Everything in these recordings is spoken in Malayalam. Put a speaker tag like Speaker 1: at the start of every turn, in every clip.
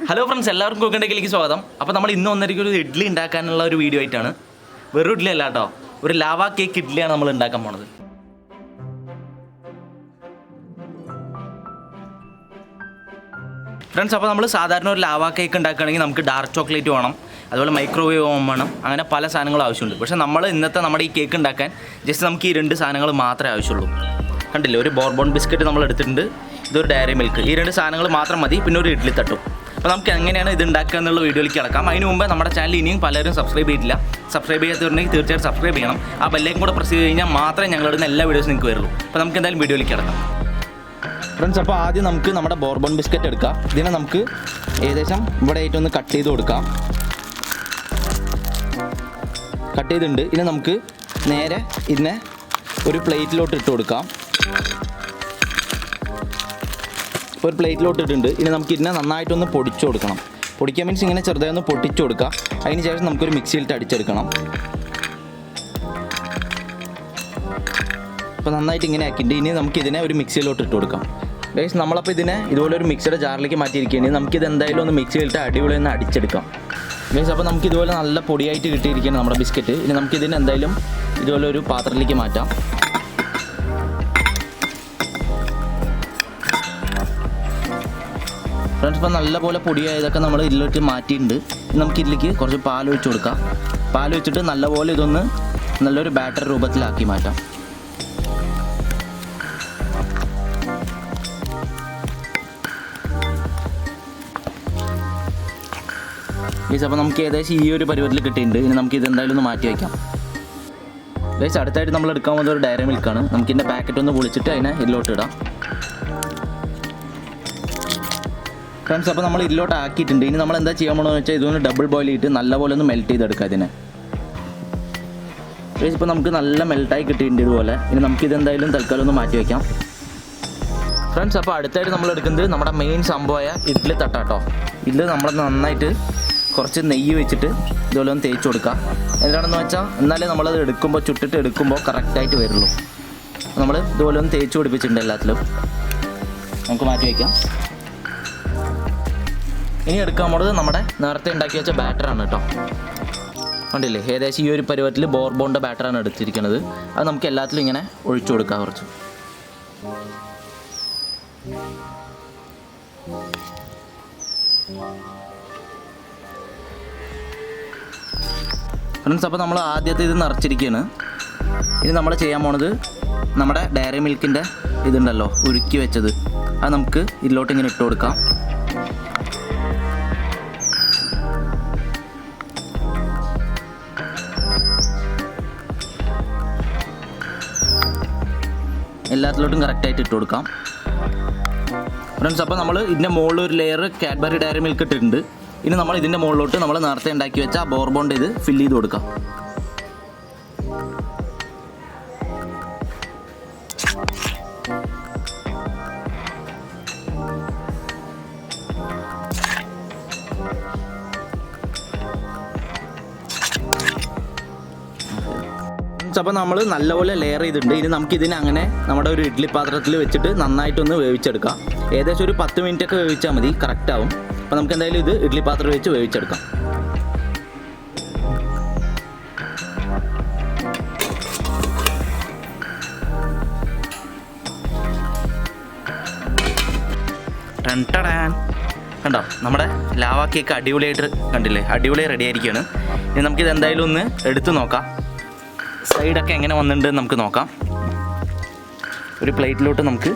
Speaker 1: ഹലോ ഫ്രണ്ട്സ്, എല്ലാവർക്കും കുക്കിംഗ് സ്വാഗതം. അപ്പോൾ നമ്മൾ ഇന്ന് വന്നിരിക്കും ഒരു ഇഡ്ഡലി ഉണ്ടാക്കാനുള്ള ഒരു വീഡിയോ ആയിട്ടാണ്. വെറും ഇഡ്ഡലി അല്ല കേട്ടോ, ഒരു ലാവ കേക്ക് ഇഡ്ഡലിയാണ് നമ്മൾ ഉണ്ടാക്കാൻ പോണത്. ഫ്രണ്ട്സ്, അപ്പോൾ നമ്മൾ സാധാരണ ഒരു ലാവ കേക്ക് ഉണ്ടാക്കുകയാണെങ്കിൽ നമുക്ക് ഡാർക്ക് ചോക്ലേറ്റ് വേണം, അതുപോലെ മൈക്രോവേവ് ഓവൻ വേണം, അങ്ങനെ പല സാധനങ്ങളും ആവശ്യമുണ്ട്. പക്ഷേ നമ്മൾ ഇന്നത്തെ നമ്മുടെ ഈ കേക്ക് ഉണ്ടാക്കാൻ ജസ്റ്റ് നമുക്ക് ഈ 2 സാധനങ്ങൾ മാത്രമേ ആവശ്യമുള്ളൂ. കണ്ടില്ലേ, ഒരു ബോർബോൺ ബിസ്ക്കറ്റ് നമ്മൾ എടുത്തിട്ടുണ്ട്, ഇതൊരു ഡയറി മിൽക്ക്. ഈ 2 സാധനങ്ങൾ മാത്രം മതി, പിന്നെ ഒരു ഇഡ്ഡലി തട്ടും. അപ്പോൾ നമുക്ക് എങ്ങനെയാണ് ഇത് ഉണ്ടാക്കുക എന്നുള്ള വീഡിയോയിലേക്ക് കിടക്കാം. അതിന് മുമ്പ് നമ്മുടെ ചാനൽ ഇനിയും പലരും സബ്സ്ക്രൈബ് ചെയ്തിട്ടില്ല. സബ്സ്ക്രൈബ് ചെയ്യാത്തവരുണ്ടെങ്കിൽ തീർച്ചയായിട്ടും സബ്സ്ക്രൈബ് ചെയ്യണം. ആ ബെല്ലേക്കും കൂടെ പ്രസ് ചെയ്ത് കഴിഞ്ഞാൽ മാത്രമേ ഞങ്ങളിടുന്ന എല്ലാ വീഡിയോസും നിങ്ങൾക്ക് വരുള്ളൂ. അപ്പോൾ നമുക്ക് എന്തായാലും വീഡിയോയിലേക്ക് കിടക്കാം. ഫ്രണ്ട്സ്, അപ്പോൾ ആദ്യം നമുക്ക് നമ്മുടെ ബോർബോൺ ബിസ്ക്കറ്റ് എടുക്കാം. ഇതിനെ നമുക്ക് ഏകദേശം ഇവിടെ ആയിട്ട് ഒന്ന് കട്ട് ചെയ്ത് കൊടുക്കാം. കട്ട് ചെയ്തിട്ടുണ്ട്. ഇനി നമുക്ക് നേരെ ഇതിനെ ഒരു പ്ലേറ്റിലോട്ട് ഇട്ട് കൊടുക്കാം. ഒരു പ്ലേറ്റിലോട്ട് ഇട്ടിട്ടുണ്ട്. ഇനി നമുക്ക് ഇതിനെ നന്നായിട്ടൊന്ന് പൊടിച്ചു കൊടുക്കണം. പൊടിക്കാൻ മീൻസ് ഇങ്ങനെ ചെറുതായി ഒന്ന് പൊട്ടിച്ചു കൊടുക്കാം. അതിന് ശേഷം നമുക്കൊരു മിക്സിയിലിട്ട് അടിച്ചെടുക്കണം. അപ്പോൾ നന്നായിട്ട് ഇങ്ങനെ ആക്കിയിട്ട് ഇനി നമുക്ക് ഇതിനെ ഒരു മിക്സിയിലോട്ട് ഇട്ട് കൊടുക്കാം. ഗൈസ്, നമ്മളപ്പോൾ ഇതിനെ ഇതുപോലെ ഒരു മിക്സിയുടെ ജാറിലേക്ക് മാറ്റിയിരിക്കുകയാണ്. നമുക്കിത് എന്തായാലും ഒന്ന് മിക്സിയിലിട്ട് അടിപൊളി ഒന്ന് അടിച്ചെടുക്കാം. ഗൈസ്, അപ്പോൾ നമുക്ക് ഇതുപോലെ നല്ല പൊടിയായിട്ട് കിട്ടിയിരിക്കുകയാണ് നമ്മുടെ ബിസ്ക്കറ്റ്. ഇനി നമുക്കിതിന് എന്തായാലും ഇതുപോലെ ഒരു പാത്രത്തിലേക്ക് മാറ്റാം. ഫ്രണ്ട്സ്, ഇപ്പോൾ നല്ലപോലെ പൊടിയായതൊക്കെ നമ്മൾ ഇതിലോട്ട് മാറ്റിയിട്ടുണ്ട്. നമുക്ക് ഇതിലേക്ക് കുറച്ച് പാൽ ഒഴിച്ച് കൊടുക്കാം. പാൽ ഒഴിച്ചിട്ട് നല്ലപോലെ ഇതൊന്ന് നല്ലൊരു ബാറ്റർ രൂപത്തിലാക്കി മാറ്റാം. ഗൈസ്, അപ്പോൾ നമുക്ക് ഏകദേശം ഈ ഒരു പരുവത്തിൽ കിട്ടിയിട്ടുണ്ട്. ഇനി നമുക്ക് ഇത് എന്തായാലും ഒന്ന് മാറ്റി വയ്ക്കാം. ഗൈസ്, അടുത്തായിട്ട് നമ്മൾ എടുക്കാൻ പോകുന്നത് ഒരു ഡയറി മിൽക്കാണ്. നമുക്കിതിൻ്റെ പാക്കറ്റ് ഒന്ന് പൊളിച്ചിട്ട് അതിനെ ഇതിലോട്ട് ഇടാം. ഫ്രണ്ട്സ്, അപ്പോൾ നമ്മൾ ഇതിലോട്ട് ആക്കിയിട്ടുണ്ട്. ഇനി നമ്മൾ എന്താ ചെയ്യാൻ പോകണമെന്ന് വെച്ചാൽ ഇതൊന്ന് ഡബിൾ ബോയിൽ ചെയ്തിട്ട് നല്ലപോലെ ഒന്ന് മെൽറ്റ് ചെയ്തെടുക്കാം ഇതിനെ. ഇപ്പോൾ നമുക്ക് നല്ല മെൽറ്റായി കിട്ടിയിട്ടുണ്ട് ഇതുപോലെ. ഇനി നമുക്കിത് എന്തായാലും തൽക്കാലം ഒന്ന് മാറ്റി വയ്ക്കാം. ഫ്രണ്ട്സ്, അപ്പോൾ അടുത്തായിട്ട് നമ്മൾ എടുക്കുന്നത് നമ്മുടെ മെയിൻ സംഭവമായ ഇഡ്ഡലി തട്ടാട്ടോ. ഇഡ്ഡലി നമ്മൾ നന്നായിട്ട് കുറച്ച് നെയ്യ് വെച്ചിട്ട് ഇതുപോലെ ഒന്ന് തേച്ച് കൊടുക്കുക. എന്താണെന്ന് വെച്ചാൽ എന്നാലേ നമ്മളത് എടുക്കുമ്പോൾ ചുട്ടിട്ട് എടുക്കുമ്പോൾ കറക്റ്റായിട്ട് വരുള്ളൂ. നമ്മൾ ഇതുപോലെ ഒന്ന് തേച്ച് പിടിപ്പിച്ചിട്ടുണ്ട് എല്ലാത്തിലും. നമുക്ക് മാറ്റി വയ്ക്കാം. ഇനി എടുക്കാൻ പോണത് നമ്മുടെ നേരത്തെ ഉണ്ടാക്കി വെച്ച ബാറ്ററാണ് കേട്ടോ. കണ്ടില്ലേ, ഏകദേശം ഈ ഒരു പരുവത്തിൽ ബോർബോണിൻ്റെ ബാറ്ററാണ് എടുത്തിരിക്കുന്നത്. അത് നമുക്ക് എല്ലാത്തിലും ഇങ്ങനെ ഒഴിച്ചു കൊടുക്കാം കുറച്ച്. ഫ്രണ്ട്സ്, അപ്പോൾ നമ്മൾ ആദ്യത്തെ ഇത് നിറച്ചിരിക്കുകയാണ്. ഇനി നമ്മൾ ചെയ്യാൻ പോണത് നമ്മുടെ ഡയറി മിൽക്കിൻ്റെ ഇതുണ്ടല്ലോ, ഉരുക്കി വെച്ചത്, അത് നമുക്ക് ഇതിലോട്ട് ഇങ്ങനെ ഇട്ട് കൊടുക്കാം. എല്ലാത്തിലോട്ടും കറക്റ്റായിട്ട് ഇട്ട് കൊടുക്കാം. ഫ്രണ്ട്സ്, അപ്പോൾ നമ്മൾ ഇതിൻ്റെ മുകളിൽ ഒരു ലെയർ കാഡ്ബറി ഡയറി മിൽക്ക് ഇട്ടിട്ടുണ്ട്. ഇനി നമ്മൾ ഇതിൻ്റെ മുകളിലോട്ട് നമ്മൾ നേരത്തെ ഉണ്ടാക്കി വെച്ച ആ ബോർബോണ്ട് ഇത് ഫില്ല് ചെയ്ത് കൊടുക്കാം. അപ്പോൾ നമ്മൾ നല്ലപോലെ ലെയർ ചെയ്തിട്ടുണ്ട്. ഇനി നമുക്കിതിനെ അങ്ങനെ നമ്മുടെ ഒരു ഇഡ്ഡലി പാത്രത്തിൽ വെച്ചിട്ട് നന്നായിട്ടൊന്ന് വേവിച്ചെടുക്കാം. ഏകദേശം ഒരു 10 മിനിറ്റൊക്കെ വേവിച്ചാൽ മതി, കറക്റ്റ് ആവും. അപ്പോൾ നമുക്ക് എന്തായാലും ഇത് ഇഡ്ഡലി പാത്രം വെച്ച് വേവിച്ചെടുക്കാം. കണ്ടോ, നമ്മുടെ ലാവ കേക്ക് അടിപൊളിയായിട്ട് കണ്ടില്ലേ, അടിപൊളിയായി റെഡി ആയിരിക്കുകയാണ്. ഇനി നമുക്കിത് എന്തായാലും ഒന്ന് എടുത്ത് നോക്കാം. സൈഡൊക്കെ എങ്ങനെ വന്നിട്ടുണ്ട് നമുക്ക് നോക്കാം. ഒരു പ്ലേറ്റിലോട്ട് നമുക്ക്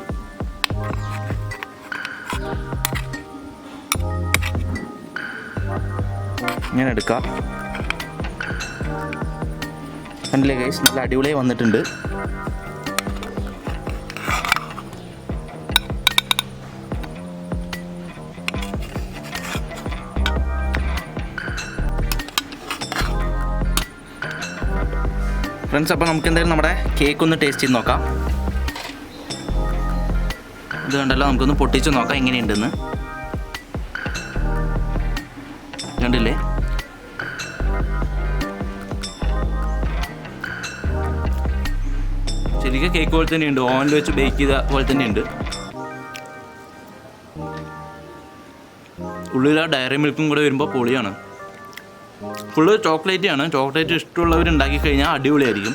Speaker 1: ഇങ്ങനെ എടുക്കാം. കണ്ടില്ലേ ഗൈസ്, നല്ല അടിപൊളിയായി വന്നിട്ടുണ്ട്. ഫ്രണ്ട്സ്, അപ്പോൾ നമുക്ക് എന്തായാലും നമ്മുടെ കേക്ക് ഒന്ന് ടേസ്റ്റ് ചെയ്ത് നോക്കാം. ഇത് കണ്ടല്ലോ, നമുക്കൊന്ന് പൊട്ടിച്ച് നോക്കാം എങ്ങനെയുണ്ടെന്ന്. കണ്ടില്ലേ, ശരിക്കും കേക്ക് പോലെ തന്നെയുണ്ട്, ഓവനിൽ വെച്ച് ബേക്ക് ചെയ്ത പോലെ തന്നെയുണ്ട്. ഉള്ളിൽ ആ ഡയറി മിൽക്കും കൂടെ വരുമ്പോൾ പൊളിയാണ്. ഫുള്ള് ചോക്ലേറ്റാണ്. ചോക്ലേറ്റ് ഇഷ്ടമുള്ളവർ ഉണ്ടാക്കി കഴിഞ്ഞാൽ അടിപൊളിയായിരിക്കും.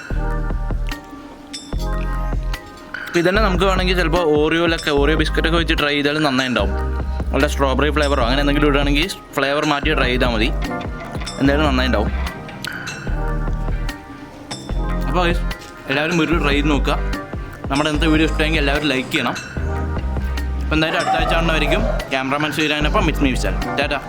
Speaker 1: അപ്പോൾ ഇതന്നെ നമുക്ക് വേണമെങ്കിൽ ചിലപ്പോൾ ഓറിയോ ബിസ്ക്കറ്റൊക്കെ വെച്ച് ട്രൈ ചെയ്താൽ നന്നായി ഉണ്ടാവും. നല്ല സ്ട്രോബെറി ഫ്ലേവറോ അങ്ങനെ എന്തെങ്കിലും ഇടുകയാണെങ്കിൽ ഫ്ലേവർ മാറ്റി ട്രൈ ചെയ്താൽ മതി, എന്തായാലും നന്നായി ഉണ്ടാവും. അപ്പോൾ എല്ലാവരും വീട്ടിൽ ട്രൈ ചെയ്ത് നോക്കുക. നമ്മുടെ ഇന്നത്തെ വീഡിയോ ഇഷ്ടമെങ്കിൽ എല്ലാവരും ലൈക്ക് ചെയ്യണം. അപ്പോൾ എന്തായാലും അടുത്ത ആഴ്ച കാണുന്നവരിക്കും. ക്യാമറാമാൻ ശ്രീരാനപ്പം മിസ് മീ വിശാൽ. ടാറ്റാ.